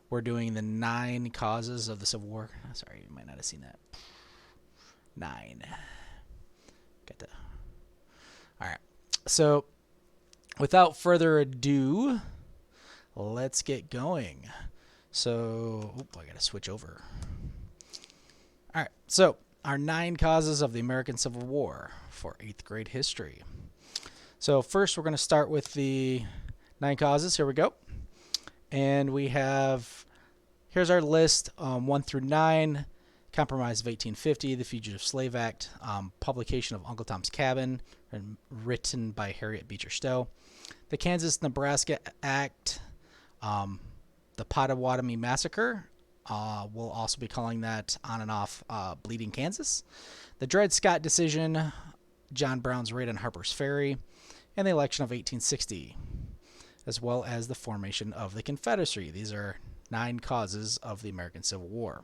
We're doing the 9 causes of the Civil War. Sorry, you might not have seen that. 9. Got the. All right. So, without further ado, let's get going. So, I got to switch over. All right. So, our 9 causes of the American Civil War for 8th grade history. So, first, we're going to start with the 9 causes. Here we go. And we have, here's our list, 1 through 9. Compromise of 1850, the Fugitive Slave Act, publication of Uncle Tom's Cabin, written by Harriet Beecher Stowe, the Kansas-Nebraska Act, the Pottawatomie Massacre, we'll also be calling that on and off Bleeding Kansas, the Dred Scott decision, John Brown's raid on Harper's Ferry, and the election of 1860, as well as the formation of the Confederacy. These are 9 causes of the American Civil War.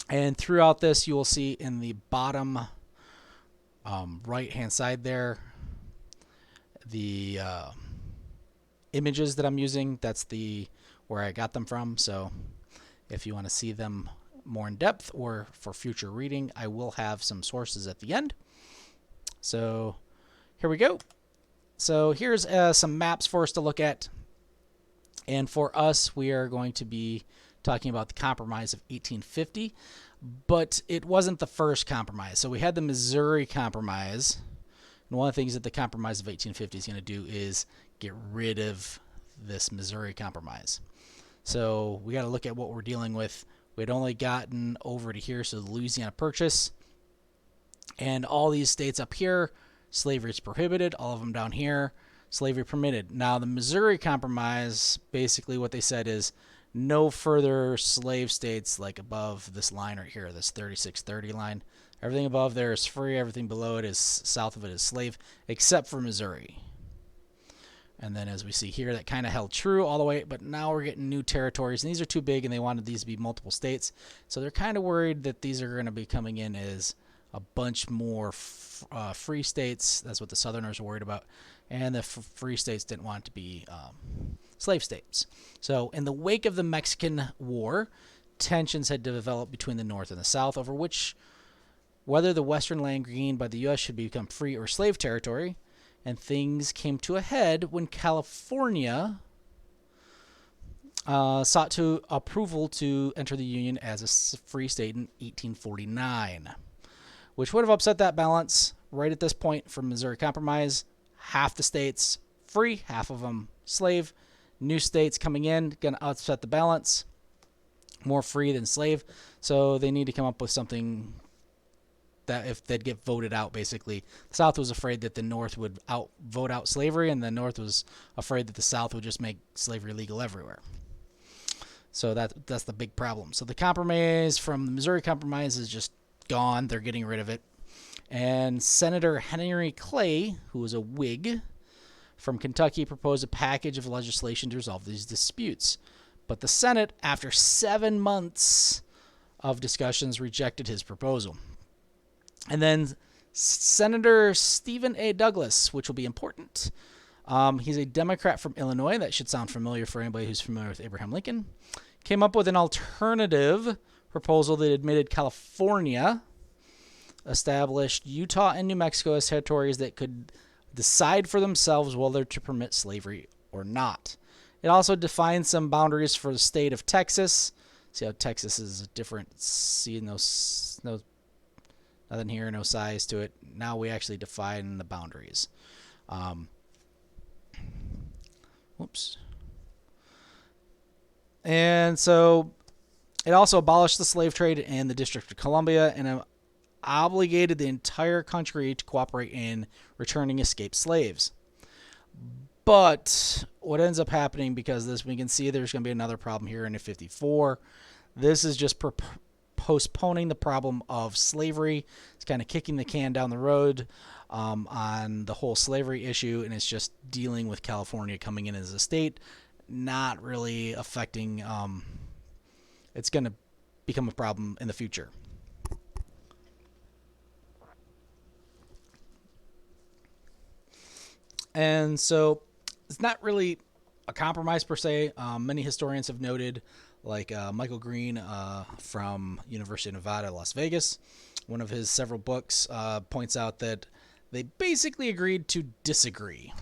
And throughout this, you will see in the bottom right-hand side there, the images that I'm using. That's where I got them from. So if you want to see them more in depth or for future reading, I will have some sources at the end. So here we go. So here's some maps for us to look at. And for us, we are going to be talking about the Compromise of 1850, but it wasn't the first compromise. So we had the Missouri Compromise, and one of the things that the Compromise of 1850 is going to do is get rid of this Missouri Compromise. So we got to look at what we're dealing with. We had only gotten over to here, so the Louisiana Purchase, and all these states up here, slavery is prohibited. All of them down here, slavery permitted. Now the Missouri Compromise, basically what they said is no further slave states like above this line right here, this 3630 line. Everything above there is free. Everything below it is, south of it is slave, except for Missouri. And then as we see here, that kind of held true all the way, but now we're getting new territories, and these are too big, and they wanted these to be multiple states. So they're kind of worried that these are going to be coming in as a bunch more free states. That's what the Southerners were worried about. And the free states didn't want to be slave states. So in the wake of the Mexican War, tensions had developed between the North and the South over whether the western land gained by the U.S. should become free or slave territory. And things came to a head when California sought approval to enter the Union as a free state in 1849, which would have upset that balance right at this point from Missouri Compromise. Half the states free, half of them slave. New states coming in, going to upset the balance. More free than slave. So they need to come up with something that if they'd get voted out, basically. The South was afraid that the North would vote out slavery, and the North was afraid that the South would just make slavery legal everywhere. So that's the big problem. So the compromise from the Missouri Compromise is just gone. They're getting rid of it. And Senator Henry Clay, who was a Whig from Kentucky, proposed a package of legislation to resolve these disputes. But the Senate, after 7 months of discussions, rejected his proposal. And then Senator Stephen A. Douglas, which will be important. He's a Democrat from Illinois. That should sound familiar for anybody who's familiar with Abraham Lincoln. Came up with an alternative proposal that admitted California, established Utah and New Mexico as territories that could decide for themselves whether to permit slavery or not. It also defined some boundaries for the state of Texas. See how Texas is a different, see no nothing here, no size to it. Now we actually define the boundaries. Whoops. And so it also abolished the slave trade in the District of Columbia and obligated the entire country to cooperate in returning escaped slaves. But what ends up happening, because of this, we can see there's going to be another problem here in 54. This is just postponing the problem of slavery. It's kind of kicking the can down the road on the whole slavery issue, and it's just dealing with California coming in as a state, not really affecting. It's going to become a problem in the future. And so it's not really a compromise per se. Many historians have noted, like Michael Green from University of Nevada, Las Vegas, one of his several books points out that they basically agreed to disagree.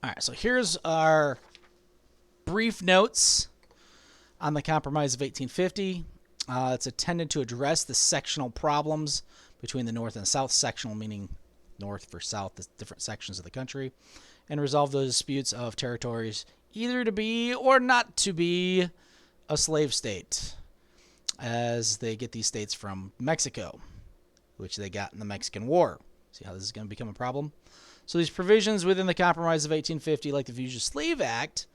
All right, so here's our brief notes on the Compromise of 1850. It's intended to address the sectional problems between the North and the South. Sectional meaning North for South, the different sections of the country, and resolve those disputes of territories either to be or not to be a slave state, as they get these states from Mexico, which they got in the Mexican War. See how this is going to become a problem? So these provisions within the Compromise of 1850, like the Fugitive Slave Act,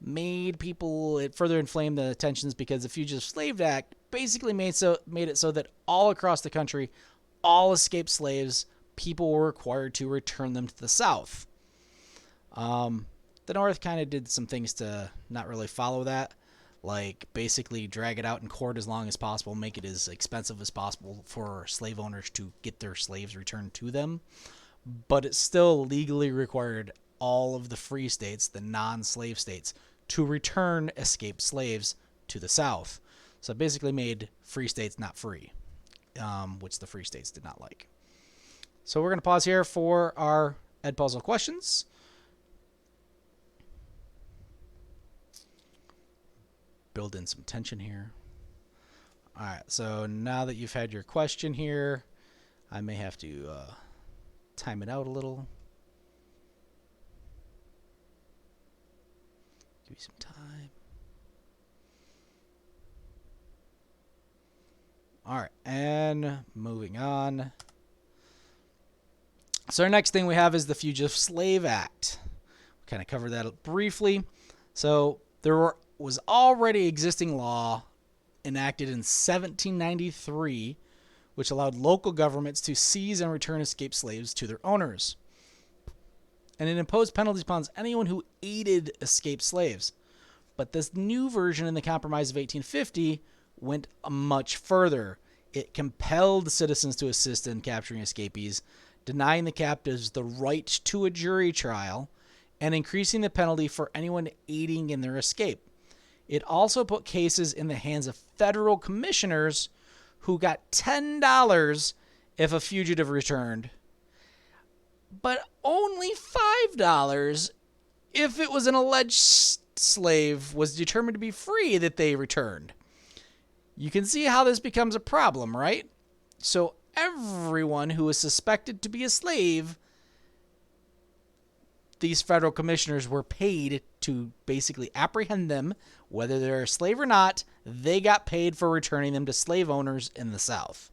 made people, it further inflamed the tensions because the Fugitive Slave Act basically made it so that all across the country, all escaped slaves, people were required to return them to the South. The North kind of did some things to not really follow that, like basically drag it out in court as long as possible, make it as expensive as possible for slave owners to get their slaves returned to them. But it still legally required all of the free states, the non-slave states, to return escaped slaves to the South. So it basically made free states not free, which the free states did not like. So we're going to pause here for our Edpuzzle questions. Build in some tension here. All right, so now that you've had your question here, I may have to time it out a little. Give you some time. All right, and moving on. So our next thing we have is the Fugitive Slave Act. We kind of covered that briefly. So there was already existing law enacted in 1793, which allowed local governments to seize and return escaped slaves to their owners. And it imposed penalties upon anyone who aided escaped slaves. But this new version in the Compromise of 1850 went much further. It compelled citizens to assist in capturing escapees, denying the captives the right to a jury trial, and increasing the penalty for anyone aiding in their escape. It also put cases in the hands of federal commissioners who got $10 if a fugitive returned, but only $5 if it was an alleged slave was determined to be free that they returned. You can see how this becomes a problem, right? So everyone who is suspected to be a slave, these federal commissioners were paid to basically apprehend them, whether they're a slave or not. They got paid for returning them to slave owners in the South.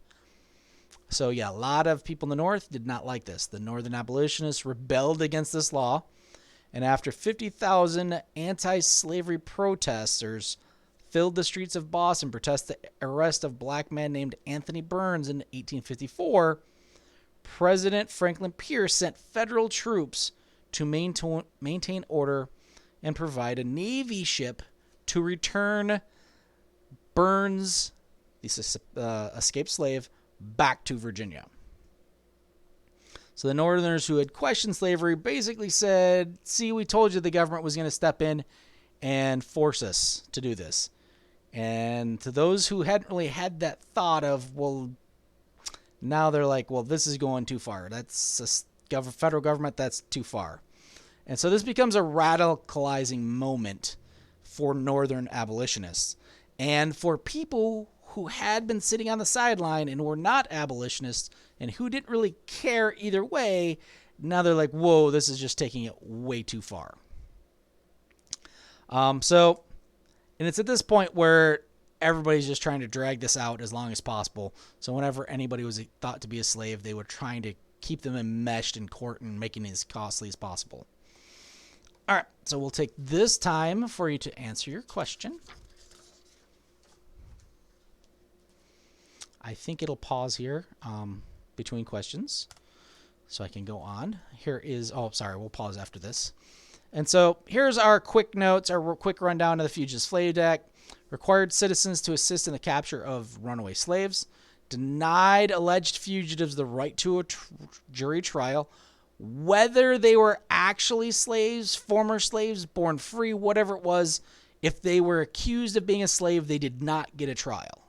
So yeah, a lot of people in the North did not like this. The Northern abolitionists rebelled against this law, and after 50,000 anti-slavery protesters filled the streets of Boston, protest the arrest of a black man named Anthony Burns in 1854, President Franklin Pierce sent federal troops to maintain order and provide a Navy ship to return Burns, the escaped slave, back to Virginia. So the Northerners who had questioned slavery basically said, see, we told you the government was going to step in and force us to do this. And to those who hadn't really had that thought of, well, now they're like, well, this is going too far. That's a federal government, that's too far. And so this becomes a radicalizing moment for Northern abolitionists. And for people who had been sitting on the sideline and were not abolitionists and who didn't really care either way, now they're like, whoa, this is just taking it way too far. And it's at this point where everybody's just trying to drag this out as long as possible. So whenever anybody was thought to be a slave, they were trying to keep them enmeshed in court and making it as costly as possible. All right, so we'll take this time for you to answer your question. I think it'll pause here between questions so I can go on. We'll pause after this. And so here's our quick notes, our quick rundown of the Fugitive Slave Act. Required citizens to assist in the capture of runaway slaves. Denied alleged fugitives the right to a jury trial whether they were actually slaves, former slaves, born free, whatever it was, if they were accused of being a slave, they did not get a trial.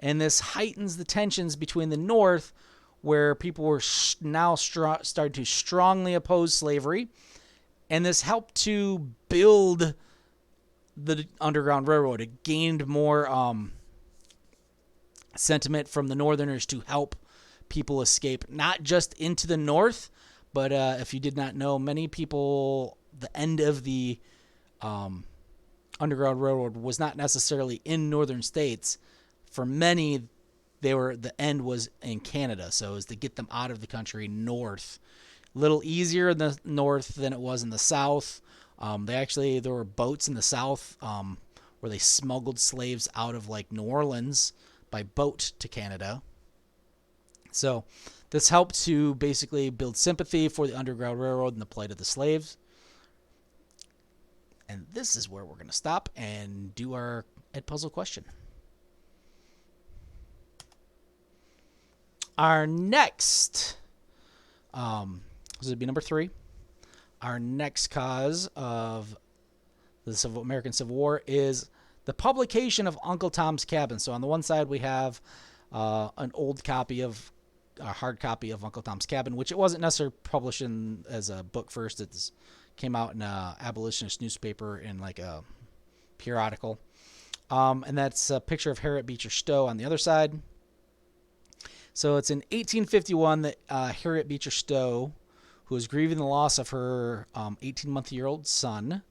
And this heightens the tensions between the North, where people were now started to strongly oppose slavery. And this helped to build the Underground Railroad. It gained more sentiment from the Northerners to help people escape, not just into the North, but if you did not know, many people, the end of the Underground Railroad was not necessarily in northern states. For many, the end was in Canada, so it was to get them out of the country north. A little easier in the north than it was in the south. There were boats in the south where they smuggled slaves out of like New Orleans by boat to Canada. So this helped to basically build sympathy for the Underground Railroad and the plight of the slaves. And this is where we're going to stop and do our Edpuzzle question. Our next, this would be number 3. Our next cause of the American Civil War is the publication of Uncle Tom's Cabin. So on the one side we have an old copy of a hard copy of Uncle Tom's Cabin, which it wasn't necessarily published in as a book first. It came out in an abolitionist newspaper in like a periodical. And that's a picture of Harriet Beecher Stowe on the other side. So it's in 1851 that Harriet Beecher Stowe, who was grieving the loss of her 18-month-old son,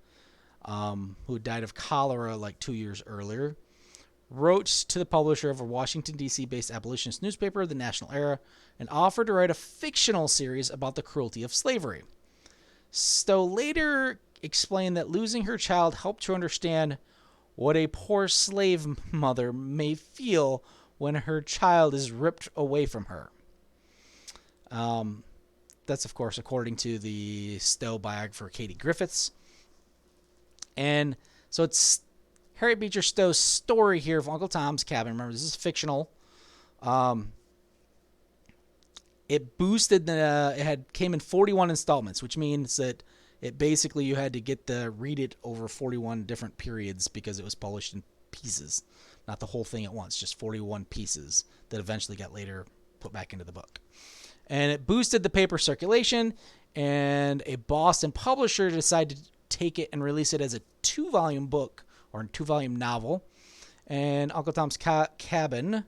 who died of cholera like 2 years earlier, wrote to the publisher of a Washington, D.C.-based abolitionist newspaper, The National Era, and offered to write a fictional series about the cruelty of slavery. Stowe later explained that losing her child helped her understand what a poor slave mother may feel when her child is ripped away from her. That's, of course, according to the Stowe biographer Katie Griffiths. And so it's Harriet Beecher Stowe's story here of Uncle Tom's Cabin. Remember, this is fictional. It boosted came in 41 installments, which means that it basically you had to read it over 41 different periods because it was published in pieces. Not the whole thing at once, just 41 pieces that eventually got later put back into the book. And it boosted the paper circulation, and a Boston publisher decided to take it and release it as a 2-volume book or a 2-volume novel. And Uncle Tom's Cabin,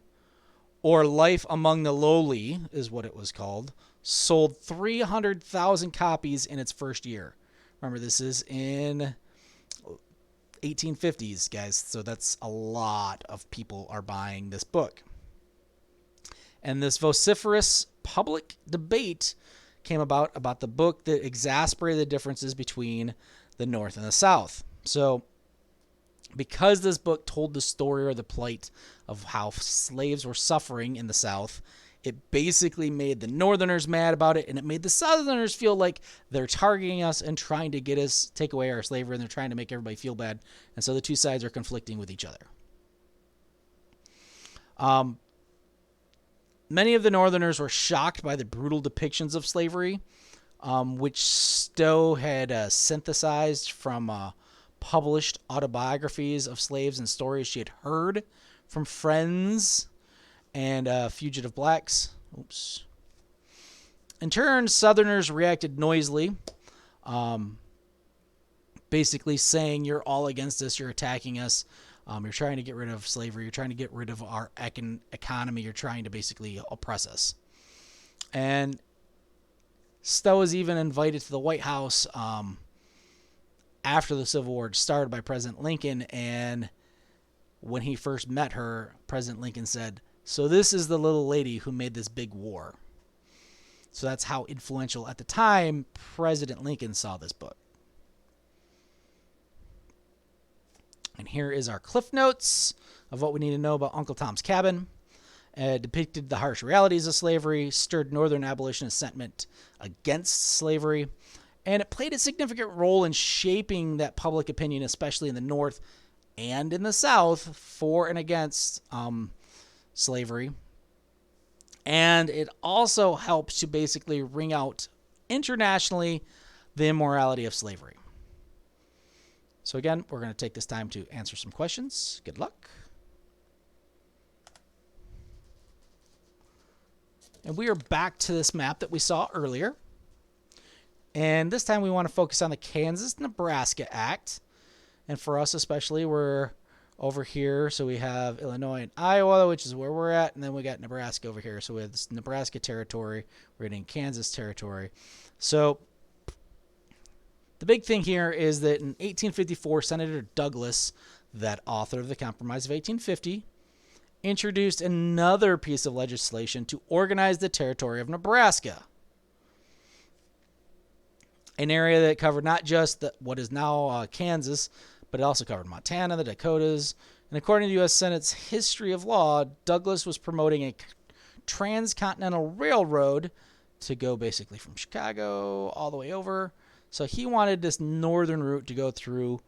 or Life Among the Lowly is what it was called, sold 300,000 copies in its first year. Remember, this is in 1850s, guys, so that's a lot of people are buying this book. And this vociferous public debate came about the book that exasperated the differences between the North and the South. So because this book told the story or the plight of how slaves were suffering in the South, it basically made the Northerners mad about it, and it made the Southerners feel like they're targeting us and trying to get us, take away our slavery, and they're trying to make everybody feel bad. And so the two sides are conflicting with each other. Many of the Northerners were shocked by the brutal depictions of slavery, which Stowe had synthesized from published autobiographies of slaves and stories she had heard from friends and fugitive blacks. Oops. In turn, Southerners reacted noisily, basically saying, you're all against us, you're attacking us, you're trying to get rid of slavery, you're trying to get rid of our economy, you're trying to basically oppress us. And Stowe was even invited to the White House after the Civil War started by President Lincoln, and when he first met her, President Lincoln said, so this is the little lady who made this big war. So that's how influential at the time President Lincoln saw this book. And here is our cliff notes of what we need to know about Uncle Tom's Cabin. It depicted the harsh realities of slavery, stirred Northern abolitionist sentiment against slavery, and it played a significant role in shaping that public opinion, especially in the North and in the South, for and against slavery. And it also helps to basically ring out internationally the immorality of slavery. So again, we're going to take this time to answer some questions. Good luck. And we are back to this map that we saw earlier. And this time we want to focus on the Kansas-Nebraska Act. And for us especially, we're over here. So we have Illinois and Iowa, which is where we're at. And then we got Nebraska over here. So we have this Nebraska territory. We're getting Kansas territory. So the big thing here is that in 1854, Senator Douglas, that author of the Compromise of 1850, introduced another piece of legislation to organize the territory of Nebraska, an area that covered not just what is now Kansas, but it also covered Montana, the Dakotas. And according to the U.S. Senate's History of Law, Douglas was promoting a transcontinental railroad to go basically from Chicago all the way over. So he wanted this northern route to go through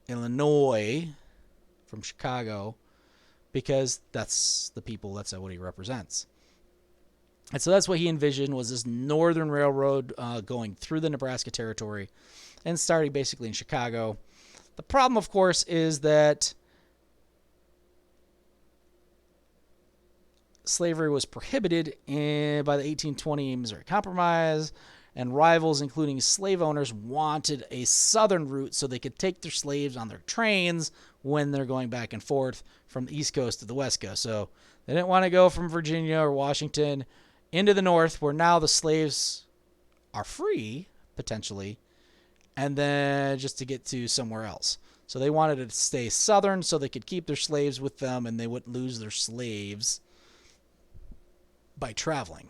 Illinois from Chicago, because that's the people, that's what he represents. And so that's what he envisioned, was this northern railroad going through the Nebraska territory and starting basically in Chicago. The problem, of course, is that slavery was prohibited by the 1820 Missouri Compromise, and rivals, including slave owners, wanted a southern route so they could take their slaves on their trains when they're going back and forth from the East Coast to the West Coast. So they didn't want to go from Virginia or Washington into the North, where now the slaves are free, potentially, and then just to get to somewhere else. So they wanted to stay southern so they could keep their slaves with them and they wouldn't lose their slaves by traveling.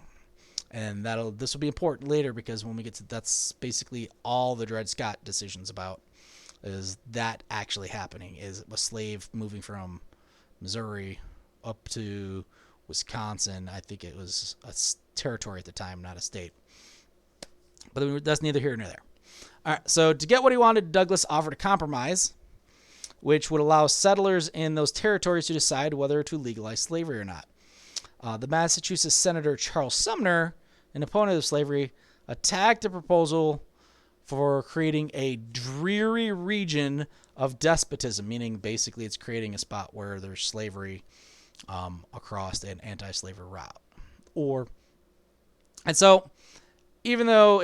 And this will be important later, because when we get to, that's basically all the Dred Scott decision's about, is that actually happening, is a slave moving from Missouri up to Wisconsin. I think it was a territory at the time, not a state. But that's neither here nor there. All right, so to get what he wanted, Douglas offered a compromise, which would allow settlers in those territories to decide whether to legalize slavery or not. The Massachusetts Senator Charles Sumner, an opponent of slavery, attacked the proposal for creating a dreary region of despotism, meaning basically it's creating a spot where there's slavery across an anti-slavery route. And so, even though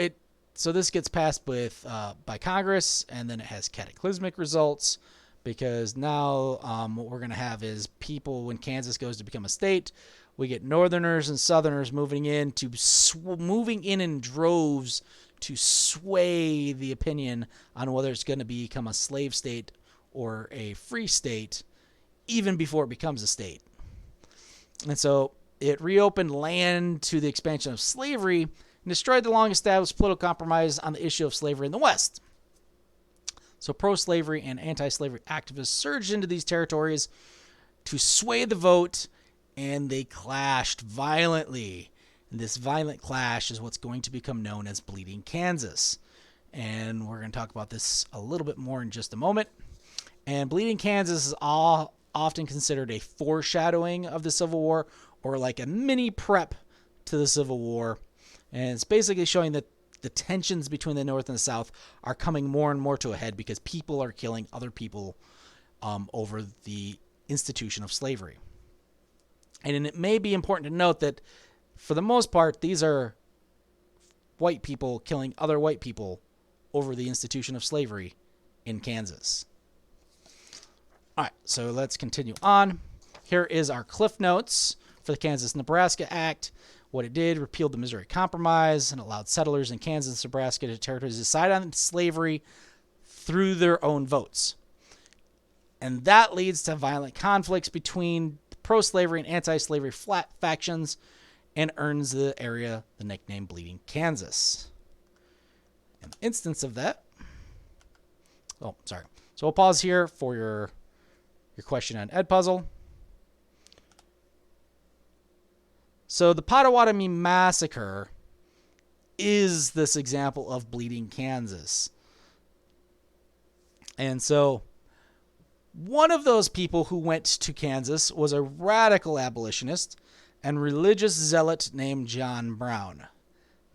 this gets passed by Congress, and then it has cataclysmic results, because now what we're going to have is people, when Kansas goes to become a state, we get Northerners and Southerners moving in in droves to sway the opinion on whether it's going to become a slave state or a free state, even before it becomes a state. And so it reopened land to the expansion of slavery and destroyed the long-established political compromise on the issue of slavery in the West. So pro-slavery and anti-slavery activists surged into these territories to sway the vote, and they clashed violently. And this violent clash is what's going to become known as Bleeding Kansas. And we're going to talk about this a little bit more in just a moment. And Bleeding Kansas is often considered a foreshadowing of the Civil War, or like a mini prep to the Civil War. And it's basically showing that the tensions between the North and the South are coming more and more to a head, because people are killing other people over the institution of slavery. And it may be important to note that, for the most part, these are white people killing other white people over the institution of slavery in Kansas. All right, so let's continue on. Here is our Cliff Notes for the Kansas-Nebraska Act. What it did: repealed the Missouri Compromise and allowed settlers in Kansas and Nebraska territories to decide on slavery through their own votes. And that leads to violent conflicts between pro-slavery and anti-slavery factions, and earns the area the nickname Bleeding Kansas. An instance of that. Oh, sorry. So we'll pause here for your question on Edpuzzle. So the Pottawatomie Massacre is this example of Bleeding Kansas. And so one of those people who went to Kansas was a radical abolitionist, and religious zealot named John Brown.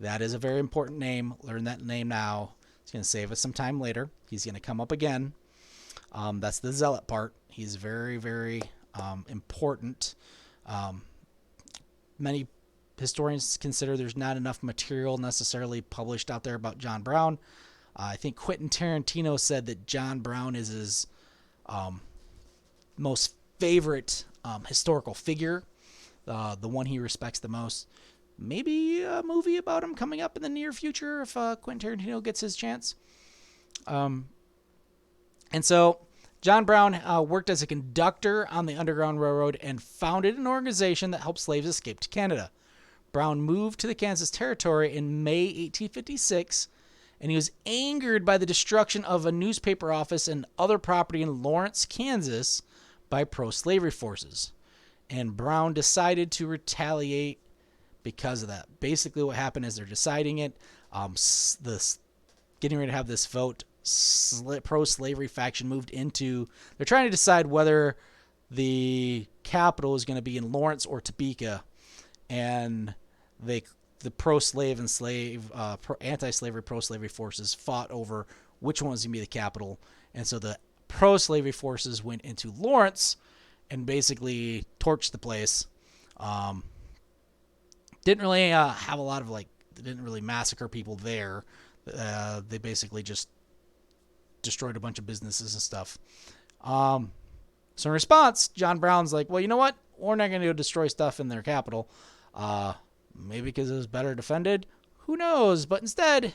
That is a very important name. Learn that name now. It's going to save us some time later. He's going to come up again. That's the zealot part. He's very, very important. Many historians consider there's not enough material necessarily published out there about John Brown. I think Quentin Tarantino said that John Brown is his most favorite historical figure, the one he respects the most. Maybe a movie about him coming up in the near future if Quentin Tarantino gets his chance. And so John Brown worked as a conductor on the Underground Railroad and founded an organization that helped slaves escape to Canada. Brown moved to the Kansas Territory in May 1856, and he was angered by the destruction of a newspaper office and other property in Lawrence, Kansas by pro-slavery forces. And Brown decided to retaliate because of that. Basically what happened is they're deciding it, getting ready to have this vote, pro-slavery faction moved into, they're trying to decide whether the capital is going to be in Lawrence or Topeka, and the pro-slave and anti-slavery, pro-slavery forces fought over which one was going to be the capital. And so the pro-slavery forces went into Lawrence and basically torched the place. Didn't really have a lot of they didn't really massacre people there. They basically just destroyed a bunch of businesses and stuff. So in response, John Brown's like, well, you know what? We're not going to go destroy stuff in their capital. Maybe because it was better defended. Who knows? But instead,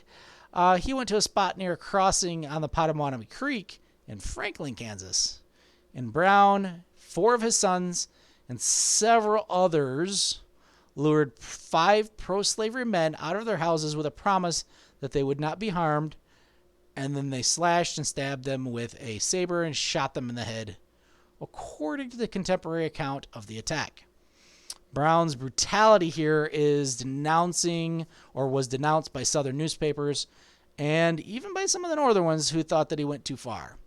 he went to a spot near a crossing on the Potawatomi Creek in Franklin, Kansas. And Brown, 4 of his sons, and several others lured 5 pro-slavery men out of their houses with a promise that they would not be harmed, and then they slashed and stabbed them with a saber and shot them in the head, according to the contemporary account of the attack. Brown's brutality here is was denounced by Southern newspapers and even by some of the Northern ones who thought that he went too far,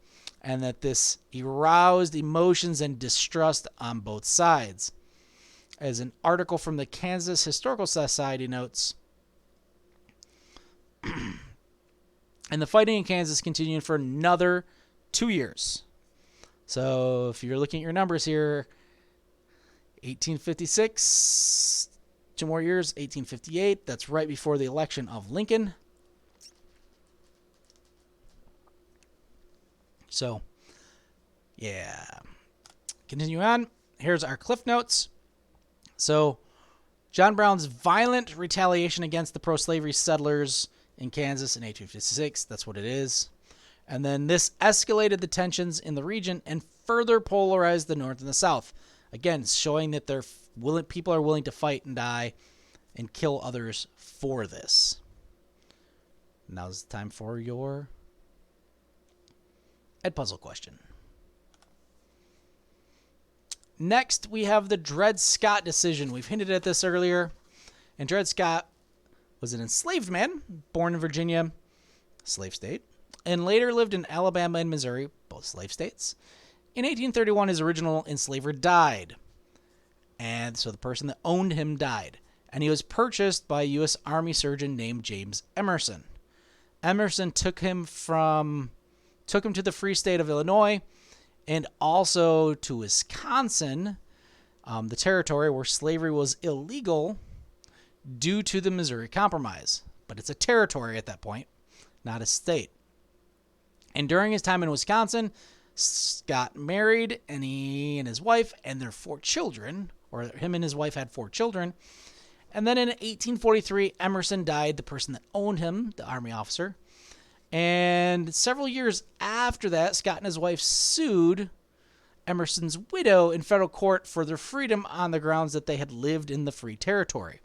and that this aroused emotions and distrust on both sides. As an article from the Kansas Historical Society notes, and the fighting in Kansas continued for another 2 years. So if you're looking at your numbers here, 1856, 2 more years, 1858. That's right before the election of Lincoln. So, yeah. Continue on. Here's our Cliff Notes. So, John Brown's violent retaliation against the pro-slavery settlers in Kansas in 1856. That's what it is. And then this escalated the tensions in the region and further polarized the North and the South. Again, showing that people are willing to fight and die and kill others for this. Now's the time for your Edpuzzle question. Next, we have the Dred Scott decision. We've hinted at this earlier. And Dred Scott was an enslaved man, born in Virginia, slave state, and later lived in Alabama and Missouri, both slave states. In 1831, his original enslaver died. And so the person that owned him died. And he was purchased by a U.S. Army surgeon named James Emerson. Emerson took him to the free state of Illinois and also to Wisconsin, the territory where slavery was illegal due to the Missouri Compromise. But it's a territory at that point, not a state. And during his time in Wisconsin, Scott married, and he and his wife and their 4 children, or him and his wife had 4 children. And then in 1843, Emerson died, the person that owned him, the Army officer. And several years after that, Scott and his wife sued Emerson's widow in federal court for their freedom on the grounds that they had lived in the free territory.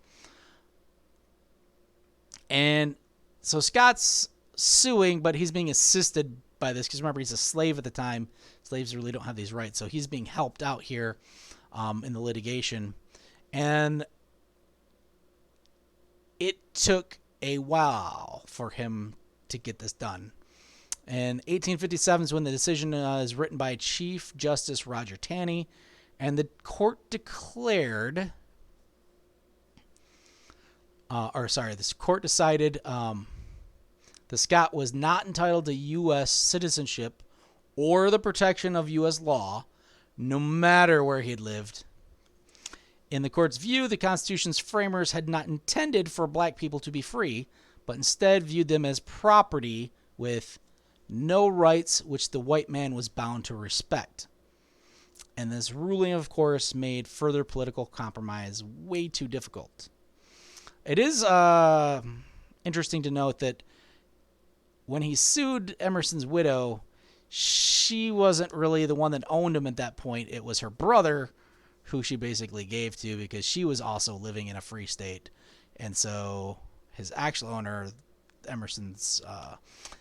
And so Scott's suing, but he's being assisted by this because remember, he's a slave at the time. Slaves really don't have these rights, so he's being helped out here in the litigation. And it took a while for him to get this done. And 1857 is when the decision is written by Chief Justice Roger Taney, and the court declared this court decided the Scot was not entitled to U.S. citizenship or the protection of U.S. law, no matter where he had lived. In the court's view, the Constitution's framers had not intended for black people to be free, but instead viewed them as property with no rights which the white man was bound to respect. And this ruling, of course, made further political compromise way too difficult. It is interesting to note that when he sued Emerson's widow, she wasn't really the one that owned him at that point. It was her brother who she basically gave to because she was also living in a free state. And so his actual owner, Emerson's...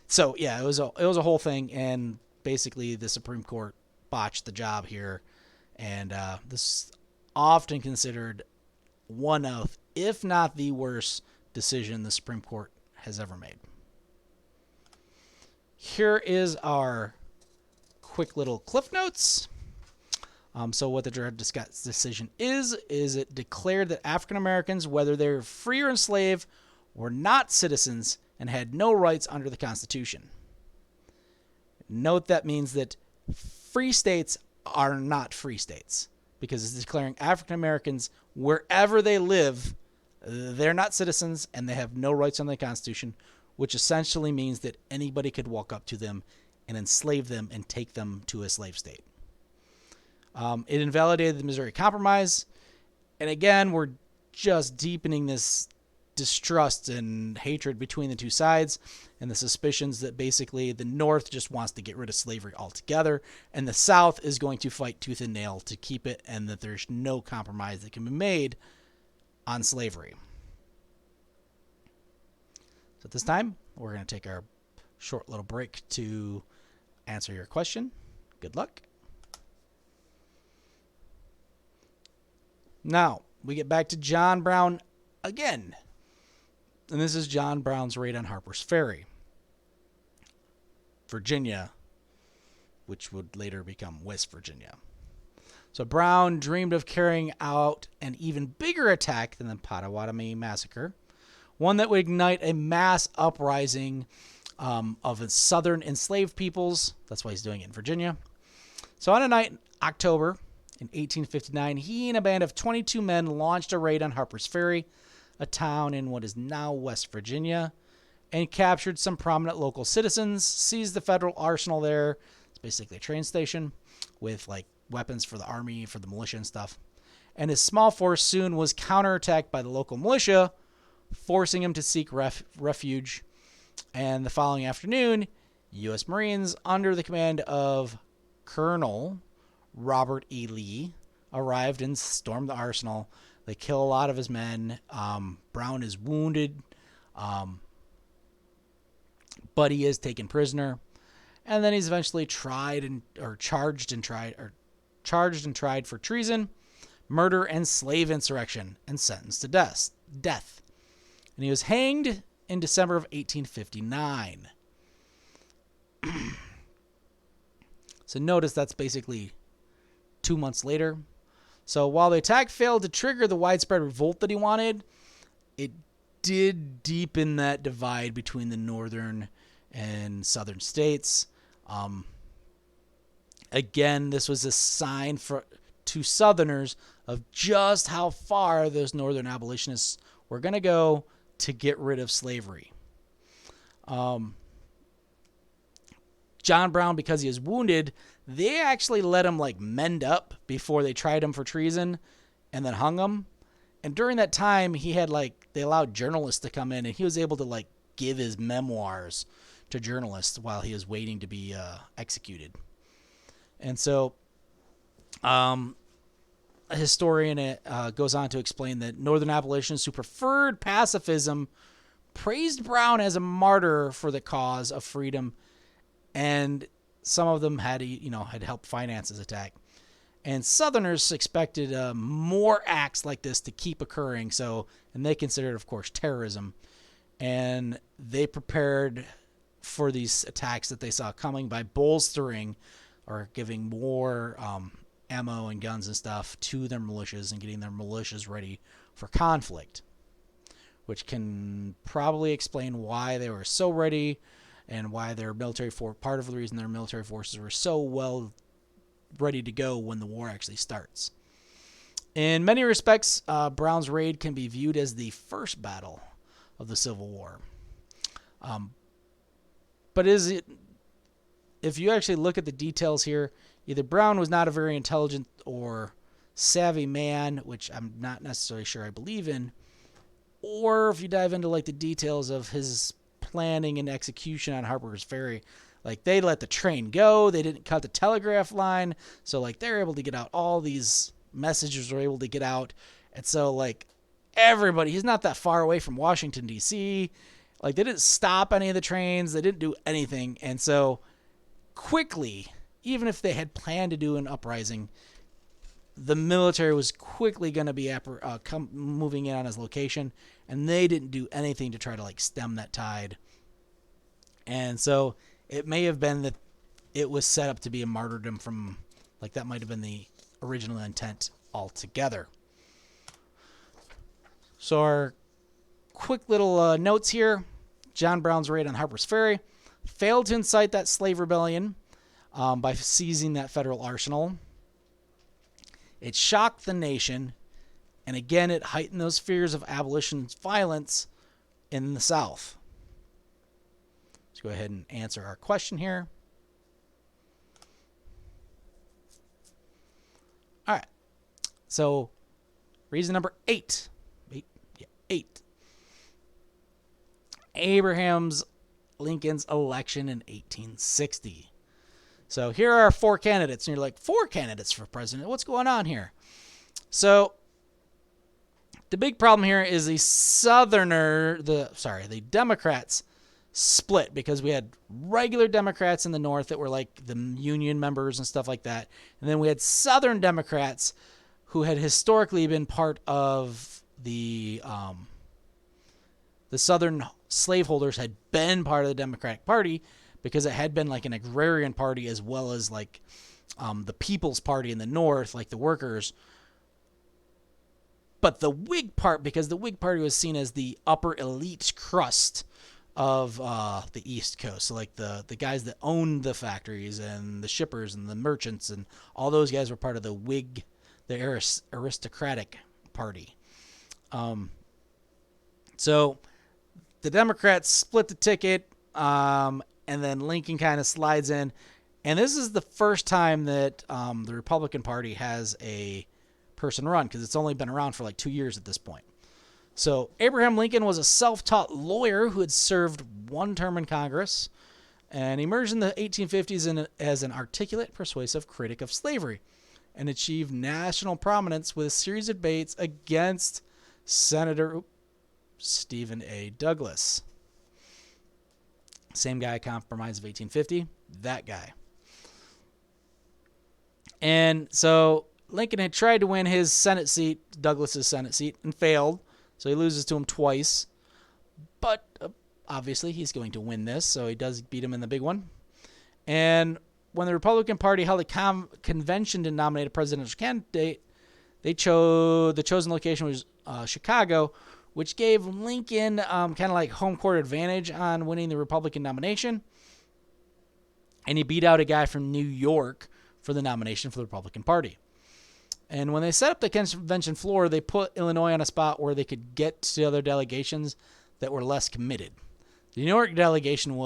so, yeah, it was a whole thing. And basically the Supreme Court botched the job here. And this is often considered one of, if not the worst decision the Supreme Court has ever made. Here is our quick little cliff notes. So what the Dred Scott decision is it declared that African Americans, whether they're free or enslaved, were not citizens and had no rights under the Constitution. Note that means that free states are not free states because it's declaring African Americans, wherever they live, they're not citizens and they have no rights under the Constitution, which essentially means that anybody could walk up to them and enslave them and take them to a slave state. It invalidated the Missouri Compromise. And again, we're just deepening this distrust and hatred between the two sides and the suspicions that basically the North just wants to get rid of slavery altogether and the South is going to fight tooth and nail to keep it, and that there's no compromise that can be made on slavery. So at this time, we're going to take our short little break to answer your question. Good luck. Now, we get back to John Brown again. And this is John Brown's raid on Harper's Ferry, Virginia, which would later become West Virginia. So Brown dreamed of carrying out an even bigger attack than the Potawatomi Massacre, one that would ignite a mass uprising of southern enslaved peoples. That's why he's doing it in Virginia. So on a night in October in 1859, he and a band of 22 men launched a raid on Harper's Ferry, a town in what is now West Virginia, and captured some prominent local citizens, seized the federal arsenal there. It's basically a train station with like weapons for the army, for the militia and stuff. And his small force soon was counterattacked by the local militia, forcing him to seek refuge. And the following afternoon, U.S. Marines under the command of Colonel Robert E. Lee arrived and stormed the arsenal. They kill a lot of his men. Brown is wounded, but he is taken prisoner, and then he's eventually charged and tried for treason, murder, and slave insurrection, and sentenced to death. And he was hanged in December of 1859. So notice that's basically 2 months later. So while the attack failed to trigger the widespread revolt that he wanted, it did deepen that divide between the northern and southern states. Again, this was a sign to Southerners of just how far those northern abolitionists were going to go to get rid of slavery. John Brown, because he was wounded, they actually let him like mend up before they tried him for treason and then hung him. And during that time, he had they allowed journalists to come in, and he was able to give his memoirs to journalists while he was waiting to be executed. And so a historian goes on to explain that Northern abolitionists who preferred pacifism praised Brown as a martyr for the cause of freedom, and some of them had helped finance his attack. And Southerners expected more acts like this to keep occurring, and they considered, of course, terrorism. And they prepared for these attacks that they saw coming by bolstering or giving more ammo and guns and stuff to their militias and getting their militias ready for conflict. which can probably explain why they were so ready and why their military part of the reason their military forces were so well ready to go when the war actually starts. In many respects, Brown's raid can be viewed as the first battle of the Civil War. But is it? If you actually look at the details here, either Brown was not a very intelligent or savvy man, which I'm not necessarily sure I believe in, or if you dive into like the details of his planning and execution on Harper's Ferry, like they let the train go, they didn't cut the telegraph line, so like they're able to get out all these messages were able to get out, and so like everybody, he's not that far away from Washington D.C. Like they didn't stop any of the trains, they didn't do anything, and so quickly, even if they had planned to do an uprising, the military was quickly going to be moving in on his location, and they didn't do anything to try to like stem that tide. And so it may have been that it was set up to be a martyrdom from, like that might have been the original intent altogether. So our quick little notes here. John Brown's raid on Harper's Ferry failed to incite that slave rebellion by seizing that federal arsenal. It shocked the nation, and again, it heightened those fears of abolitionist violence in the South. Let's go ahead and answer our question here. All right. So, reason number 8. 8. Abraham Lincoln's election in 1860. So here are our 4 candidates, and you're like, 4 candidates for president? What's going on here? So the big problem here is the Democrats split, because we had regular Democrats in the North that were like the Union members and stuff like that, and then we had Southern Democrats who had historically been part of the Southern slaveholders had been part of the Democratic Party, because it had been like an agrarian party as well as like the People's Party in the North, like the workers. But the Whig part, because the Whig Party was seen as the upper elite crust of the East Coast. So like the guys that owned the factories and the shippers and the merchants and all those guys were part of the Whig, the aristocratic party. So the Democrats split the ticket, and then Lincoln kind of slides in. And this is the first time that the Republican Party has a person run, because it's only been around for like 2 years at this point. So Abraham Lincoln was a self-taught lawyer who had served 1 term in Congress, and emerged in the 1850s as an articulate, persuasive critic of slavery, and achieved national prominence with a series of debates against Senator Stephen A. Douglas. Same guy, Compromise of 1850, that guy. And so Lincoln had tried to win his Senate seat, Douglas's Senate seat, and failed. So he loses to him twice. But obviously he's going to win this, so he does beat him in the big one. And when the Republican Party held a convention to nominate a presidential candidate, the chosen location was Chicago, which gave Lincoln kind of like home court advantage on winning the Republican nomination. And he beat out a guy from New York for the nomination for the Republican Party. And when they set up the convention floor, they put Illinois on a spot where they could get to other delegations that were less committed. The New York delegation, who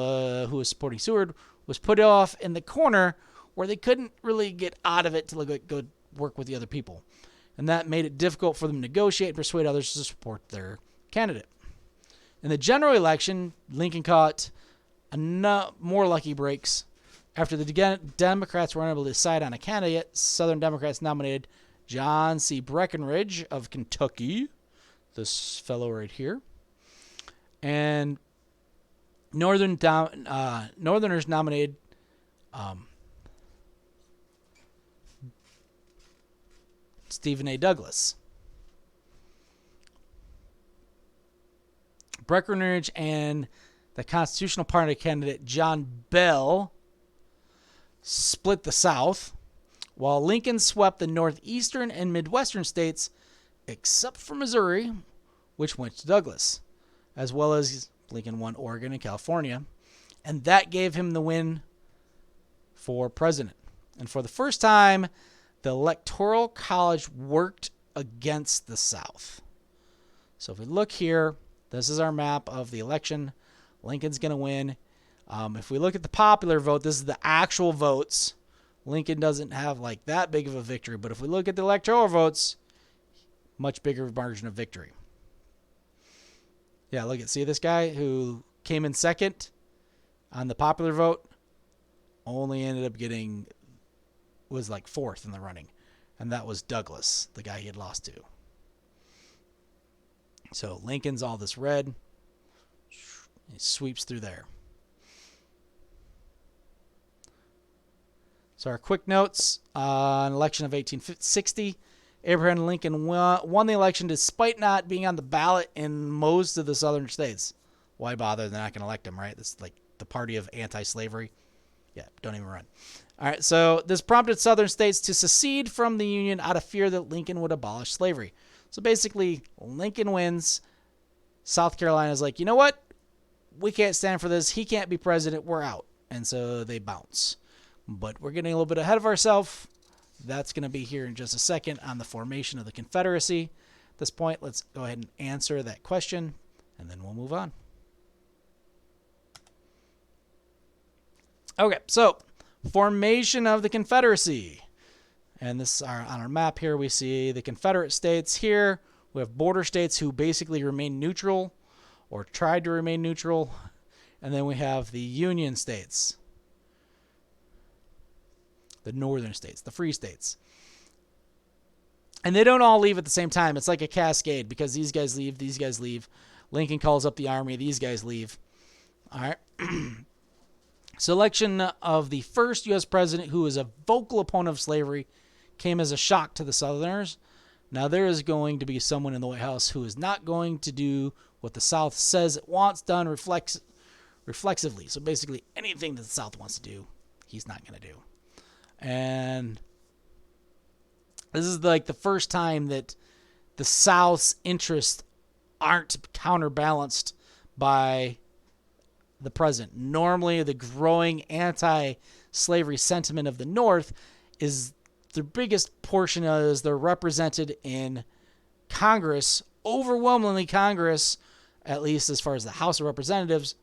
was supporting Seward, was put off in the corner where they couldn't really get out of it to go work with the other people. And that made it difficult for them to negotiate and persuade others to support their candidate. In the general election, Lincoln caught more lucky breaks. After the Democrats were unable to decide on a candidate, Southern Democrats nominated John C. Breckinridge of Kentucky, this fellow right here, and Northerners nominated Stephen A. Douglas. Breckinridge and the Constitutional Party candidate John Bell split the South, while Lincoln swept the northeastern and midwestern states, except for Missouri, which went to Douglas. as well as Lincoln won Oregon and California. And that gave him the win for president. And for the first time, the Electoral College worked against the South. So if we look here, this is our map of the election. Lincoln's going to win. If we look at the popular vote, this is the actual votes. Lincoln doesn't have like that big of a victory. But if we look at the electoral votes, much bigger margin of victory. Yeah, look at, see this guy who came in second on the popular vote, only ended up was like fourth in the running. And that was Douglas, the guy he had lost to. So Lincoln's all this red. He sweeps through there. So our quick notes on election of 1860. Abraham Lincoln won the election despite not being on the ballot in most of the southern states. Why bother? They're not going to elect him, right? This is like the party of anti-slavery. Yeah, don't even run. All right, so this prompted southern states to secede from the Union out of fear that Lincoln would abolish slavery. So basically, Lincoln wins. South Carolina's like, you know what? We can't stand for this. He can't be president. We're out. And so they bounce. But we're getting a little bit ahead of ourselves. That's going to be here in just a second on the formation of the Confederacy. At this point, let's go ahead and answer that question, and then we'll move on. Okay, so formation of the Confederacy. And this on our map here, we see the Confederate States here. We have border states who basically remain neutral or tried to remain neutral. And then we have the Union states, the northern states, the free states. And they don't all leave at the same time. It's like a cascade because these guys leave, these guys leave. Lincoln calls up the army, these guys leave. All right. Selection of the first U.S. president who is a vocal opponent of slavery came as a shock to the Southerners. Now, there is going to be someone in the White House who is not going to do what the South says it wants done reflexively. So basically, anything that the South wants to do, he's not going to do. And this is like the first time that the South's interests aren't counterbalanced by the president. Normally, the growing anti-slavery sentiment of the North is the biggest portion is they're represented in Congress, overwhelmingly Congress, at least as far as the House of Representatives,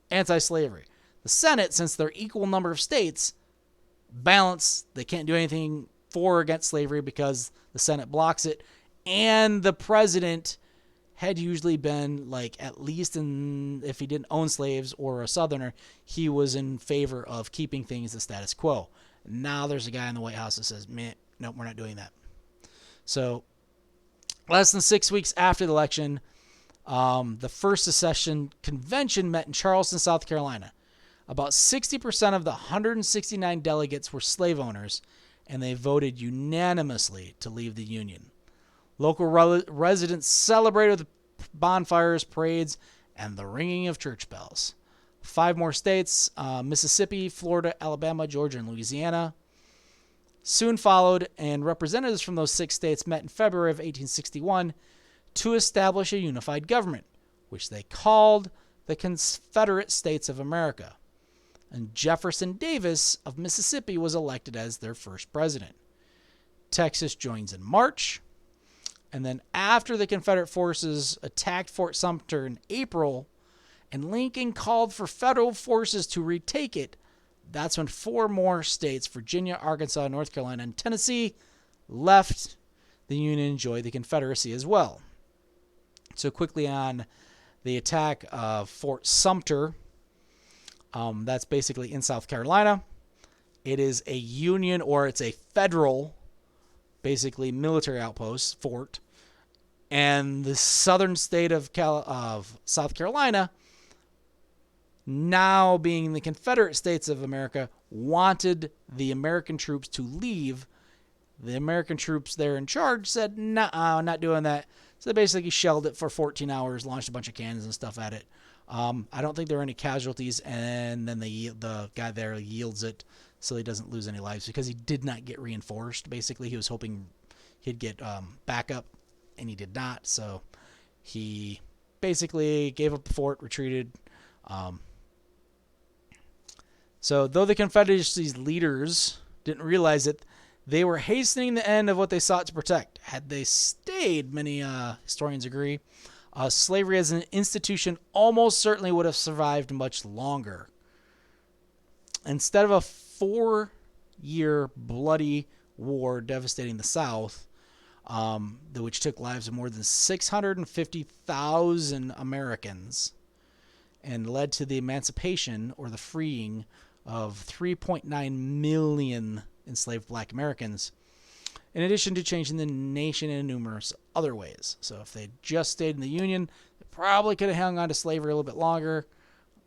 anti-slavery. The Senate, since they're equal number of states, balance. They can't do anything for or against slavery because the Senate blocks it. And the president had usually been like, at least if he didn't own slaves or a Southerner, he was in favor of keeping things the status quo. Now there's a guy in the White House that says, man, no, we're not doing that. So less than 6 weeks after the election, the first secession convention met in Charleston, South Carolina. About 60% of the 169 delegates were slave owners, and they voted unanimously to leave the Union. Local residents celebrated with bonfires, parades, and the ringing of church bells. 5 more states, Mississippi, Florida, Alabama, Georgia, and Louisiana, soon followed, and representatives from those 6 states met in February of 1861 to establish a unified government, which they called the Confederate States of America. And Jefferson Davis of Mississippi was elected as their first president. Texas joins in March. And then after the Confederate forces attacked Fort Sumter in April, and Lincoln called for federal forces to retake it, that's when 4 more states, Virginia, Arkansas, North Carolina, and Tennessee, left the Union and joined the Confederacy as well. So quickly on the attack of Fort Sumter, that's basically in South Carolina. It is a Union, or it's a federal, basically military outpost, fort. And the southern state of South Carolina, now being the Confederate States of America, wanted the American troops to leave. The American troops there in charge said, nah, not doing that. So they basically shelled it for 14 hours, launched a bunch of cannons and stuff at it. I don't think there were any casualties, and then the guy there yields it so he doesn't lose any lives because he did not get reinforced. Basically, he was hoping he'd get backup, and he did not. So he basically gave up the fort, retreated. So though the Confederacy's leaders didn't realize it, they were hastening the end of what they sought to protect. Had they stayed, many historians agree, slavery as an institution almost certainly would have survived much longer. Instead of a 4-year bloody war devastating the South, which took lives of more than 650,000 Americans and led to the emancipation or the freeing of 3.9 million enslaved black Americans, in addition to changing the nation in numerous other ways. So if they just stayed in the Union, they probably could have hung on to slavery a little bit longer,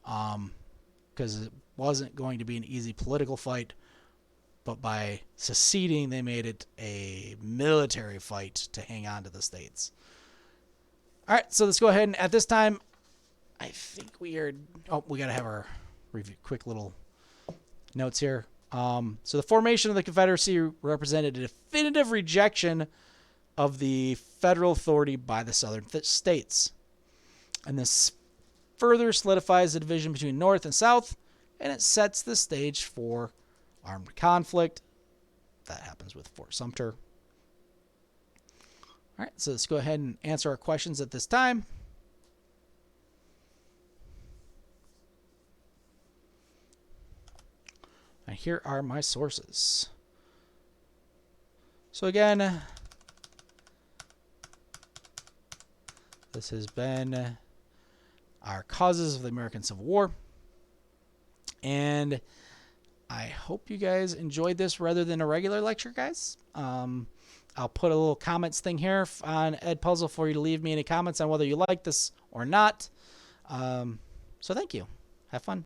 because it wasn't going to be an easy political fight. But by seceding, they made it a military fight to hang on to the states. All right, so let's go ahead and at this time, I think we are. Oh, we got to have our review, quick little notes here. So the formation of the Confederacy represented a definitive rejection of the federal authority by the southern states. And this further solidifies the division between North and South, and it sets the stage for armed conflict. That happens with Fort Sumter. All right, so let's go ahead and answer our questions at this time. And here are my sources. So again, this has been our causes of the American Civil War. And I hope you guys enjoyed this rather than a regular lecture, guys. I'll put a little comments thing here on Edpuzzle for you to leave me any comments on whether you like this or not. So thank you. Have fun.